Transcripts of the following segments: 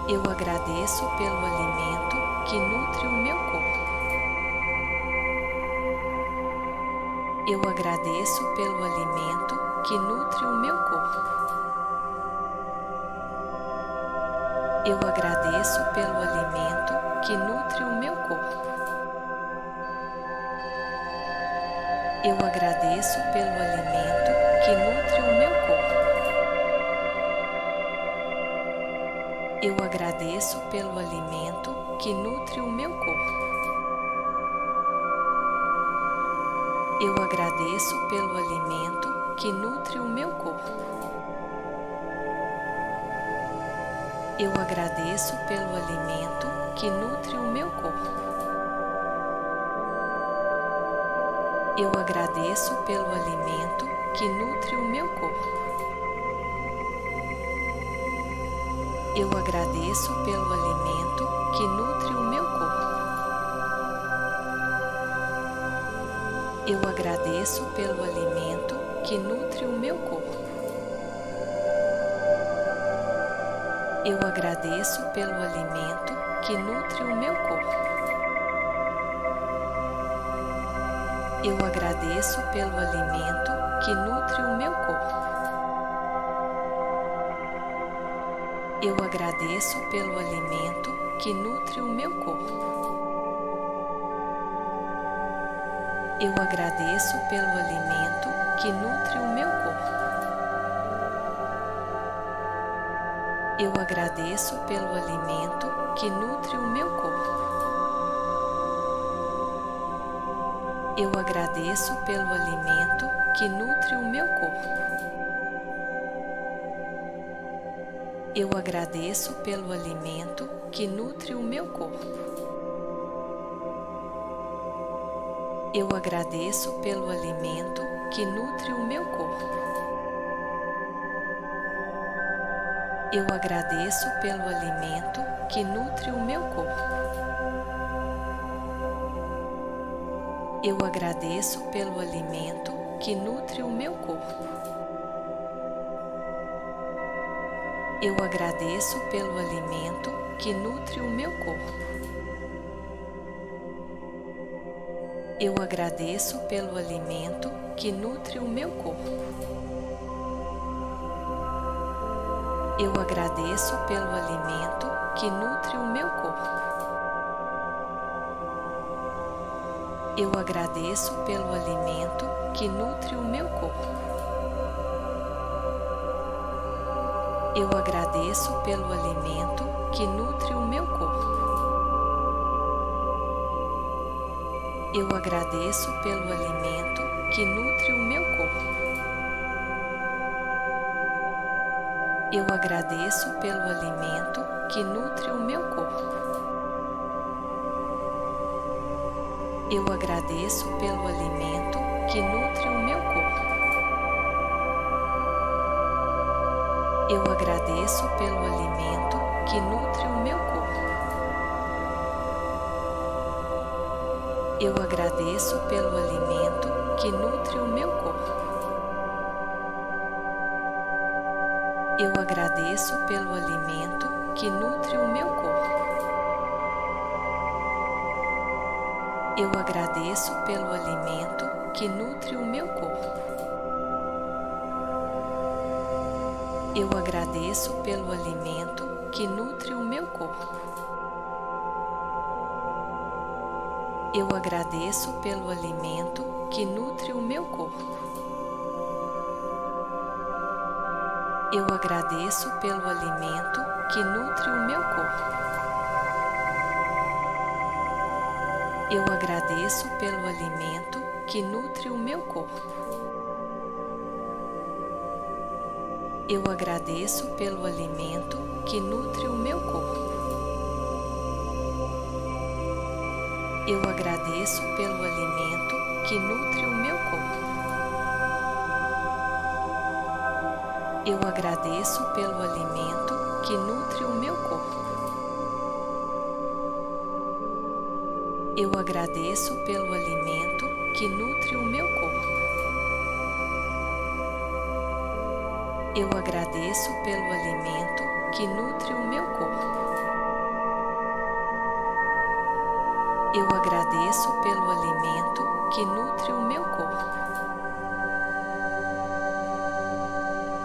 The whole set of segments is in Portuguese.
Eu agradeço pelo alimento que nutre o meu corpo. Eu agradeço pelo alimento que nutre o meu corpo. Eu agradeço pelo alimento que nutre o meu corpo. Eu agradeço pelo alimento que nutre o meu corpo. Eu agradeço pelo alimento que nutre o meu corpo. Eu agradeço pelo alimento que nutre o meu corpo. Eu agradeço pelo alimento que nutre o meu corpo. Eu agradeço pelo alimento que nutre o meu corpo. Eu agradeço pelo alimento que nutre o meu corpo. Eu agradeço pelo alimento que nutre o meu corpo. Eu agradeço pelo alimento que nutre o meu corpo. Eu agradeço pelo alimento que nutre o meu corpo. Eu agradeço pelo alimento que nutre o meu corpo. Eu agradeço pelo alimento que nutre o meu corpo. Eu agradeço pelo alimento que nutre o meu corpo. Eu agradeço pelo alimento que nutre o meu corpo. Eu agradeço pelo alimento que nutre o meu corpo. Eu agradeço pelo alimento que nutre o meu corpo. Eu agradeço pelo alimento que nutre o meu corpo. Eu agradeço pelo alimento que nutre o meu corpo. Eu agradeço pelo alimento que nutre o meu corpo. Eu agradeço pelo alimento que nutre o meu corpo. Eu agradeço pelo alimento que nutre o meu corpo. Eu agradeço pelo alimento que nutre o meu corpo. Eu agradeço pelo alimento que nutre o meu corpo. Eu agradeço pelo alimento que nutre o meu corpo. Eu agradeço pelo alimento que nutre o meu corpo. Eu agradeço pelo alimento que nutre o meu corpo. Eu agradeço pelo alimento que nutre o meu corpo. Eu agradeço pelo alimento que nutre o meu corpo. Eu agradeço pelo alimento que nutre o meu corpo. Eu agradeço pelo alimento que nutre o meu corpo. Eu agradeço pelo alimento que nutre o meu corpo. Eu agradeço pelo alimento que nutre o meu corpo. Eu agradeço pelo alimento que nutre o meu corpo. Eu agradeço pelo alimento que nutre o meu corpo. Eu agradeço pelo alimento que nutre o meu corpo. Eu agradeço pelo alimento que nutre o meu corpo. Eu agradeço pelo alimento que nutre o meu corpo. Eu agradeço pelo alimento que nutre o meu corpo. Eu agradeço pelo alimento que nutre o meu corpo. Eu agradeço pelo alimento que nutre o meu corpo.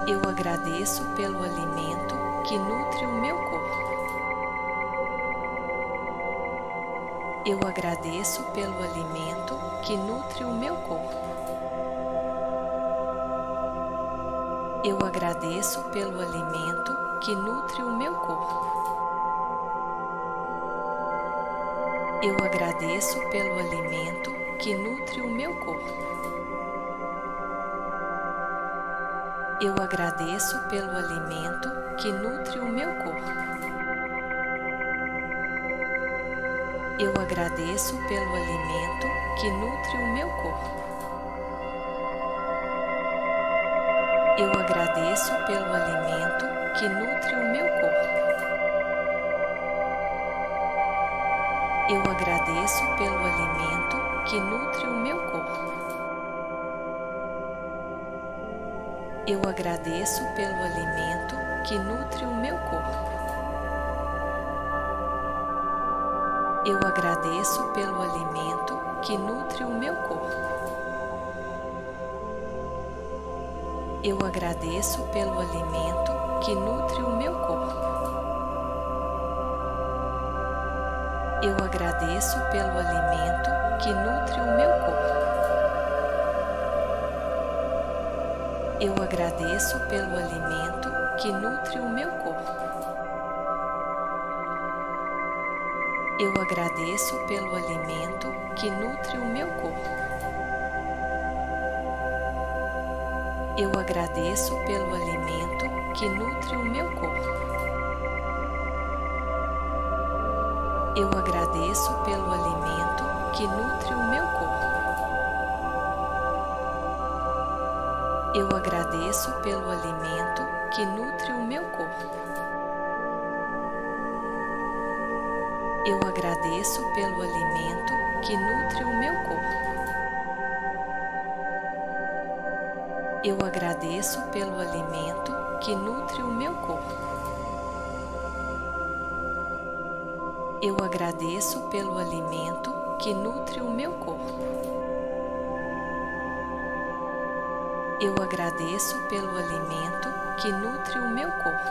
Eu agradeço pelo alimento que nutre o meu corpo. Eu agradeço pelo alimento que nutre o meu corpo. Eu agradeço pelo alimento que nutre o meu corpo. Eu agradeço pelo alimento que nutre o meu corpo. Eu agradeço pelo alimento que nutre o meu corpo. Eu agradeço pelo alimento que nutre o meu corpo. Eu agradeço pelo alimento que nutre o meu corpo. Eu agradeço pelo alimento que nutre o meu corpo. Eu agradeço pelo alimento que nutre o meu corpo. Eu agradeço pelo alimento que nutre o meu corpo. Eu agradeço pelo alimento que nutre o meu corpo. Eu agradeço pelo alimento que nutre o meu corpo. Eu agradeço pelo alimento que nutre o meu corpo. Eu agradeço pelo alimento que nutre o meu corpo. Eu agradeço pelo alimento que nutre o meu corpo. Eu agradeço pelo alimento que nutre o meu corpo. Eu agradeço pelo alimento que nutre o meu corpo. Eu agradeço pelo alimento que nutre o meu corpo. Eu agradeço pelo alimento que nutre o meu corpo. Eu agradeço pelo alimento que nutre o meu corpo. Eu agradeço pelo alimento que nutre o meu corpo.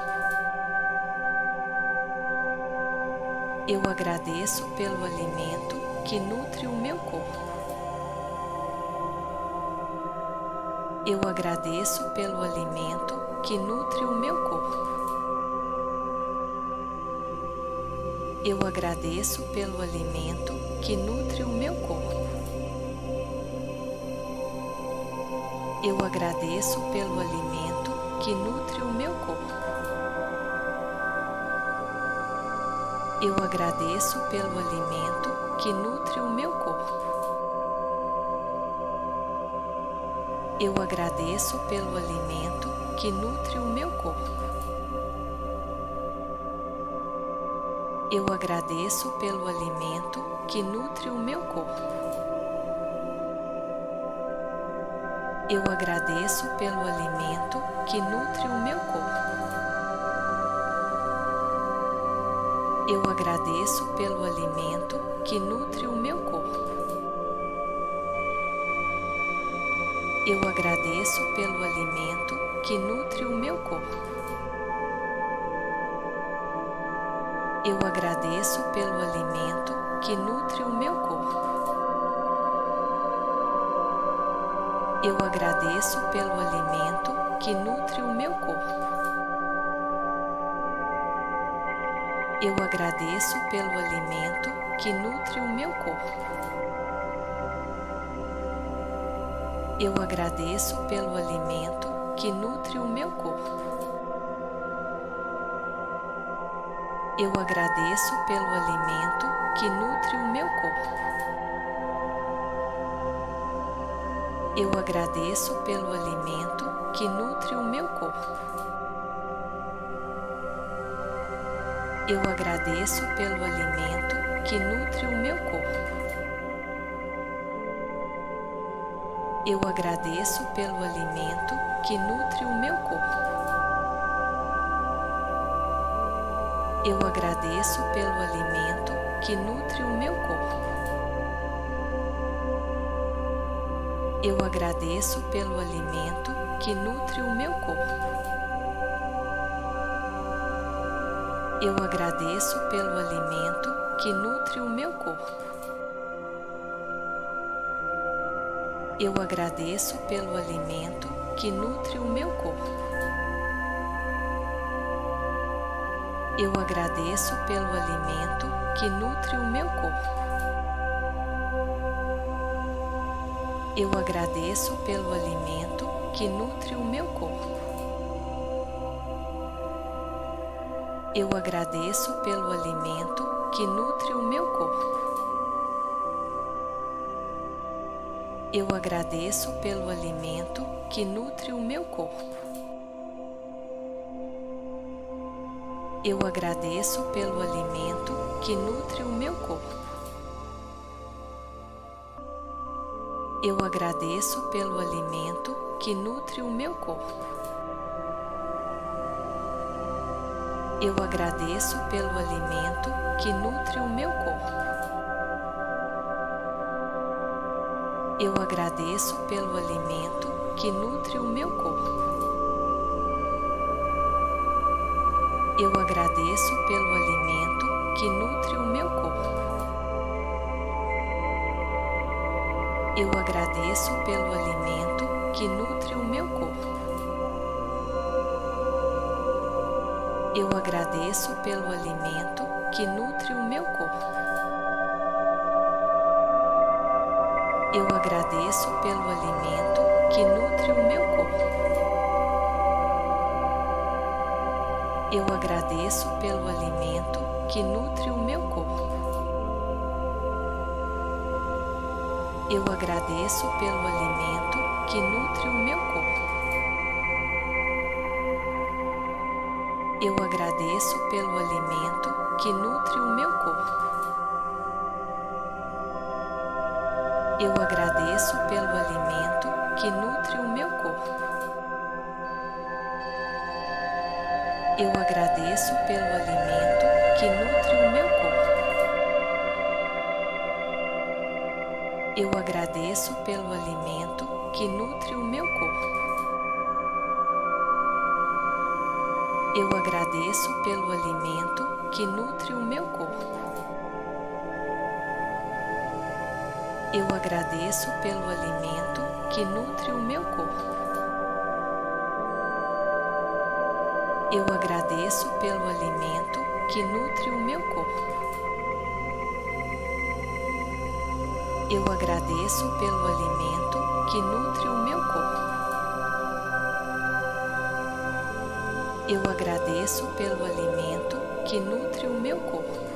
Eu agradeço pelo alimento que nutre o meu corpo. Eu agradeço pelo alimento que nutre o meu corpo. Eu agradeço pelo alimento que nutre o meu corpo. Eu agradeço pelo alimento que nutre o meu corpo. Eu agradeço pelo alimento que nutre o meu corpo. Eu agradeço pelo alimento que nutre o meu corpo. Eu agradeço pelo alimento que nutre o meu corpo. Eu agradeço pelo alimento que nutre o meu corpo. Eu agradeço pelo alimento que nutre o meu corpo. Eu agradeço pelo alimento que nutre o meu corpo. Eu agradeço pelo alimento que nutre o meu corpo. Eu agradeço pelo alimento que nutre o meu corpo. Eu agradeço pelo alimento que nutre o meu corpo. Eu agradeço pelo alimento que nutre o meu corpo. Eu agradeço pelo alimento que nutre o meu corpo. Eu agradeço pelo alimento que nutre o meu corpo. Eu agradeço pelo alimento que nutre o meu corpo. Eu agradeço pelo alimento que nutre o meu corpo. Eu agradeço pelo alimento que nutre o meu corpo. Eu agradeço pelo alimento que nutre o meu corpo. Eu agradeço pelo alimento que nutre o meu corpo. Eu agradeço pelo alimento que nutre o meu corpo. Eu agradeço pelo alimento que nutre o meu corpo. Eu agradeço pelo alimento que nutre o meu corpo. Eu agradeço pelo alimento que nutre o meu corpo. Eu agradeço pelo alimento que nutre o meu corpo. Eu agradeço pelo alimento que nutre o meu corpo. Eu agradeço pelo alimento que nutre o meu corpo. Eu agradeço pelo alimento que nutre o meu corpo. Eu agradeço pelo alimento que nutre o meu corpo. Eu agradeço pelo alimento que nutre o meu corpo. Eu agradeço pelo alimento que nutre o meu corpo. Eu agradeço pelo alimento que nutre o meu corpo. Eu agradeço pelo alimento que nutre o meu corpo. Eu agradeço pelo alimento que nutre o meu corpo. Eu agradeço pelo alimento que nutre o meu corpo. Eu agradeço pelo alimento que nutre o meu corpo. Eu agradeço pelo alimento que nutre o meu corpo. Eu agradeço pelo alimento que nutre o meu corpo. Eu agradeço pelo alimento que nutre o meu corpo. Eu agradeço pelo alimento que nutre o meu corpo. Eu agradeço pelo alimento que nutre o meu corpo. Eu agradeço pelo alimento que nutre o meu corpo. Eu agradeço pelo alimento que nutre o meu corpo. Eu agradeço pelo alimento que nutre o meu corpo.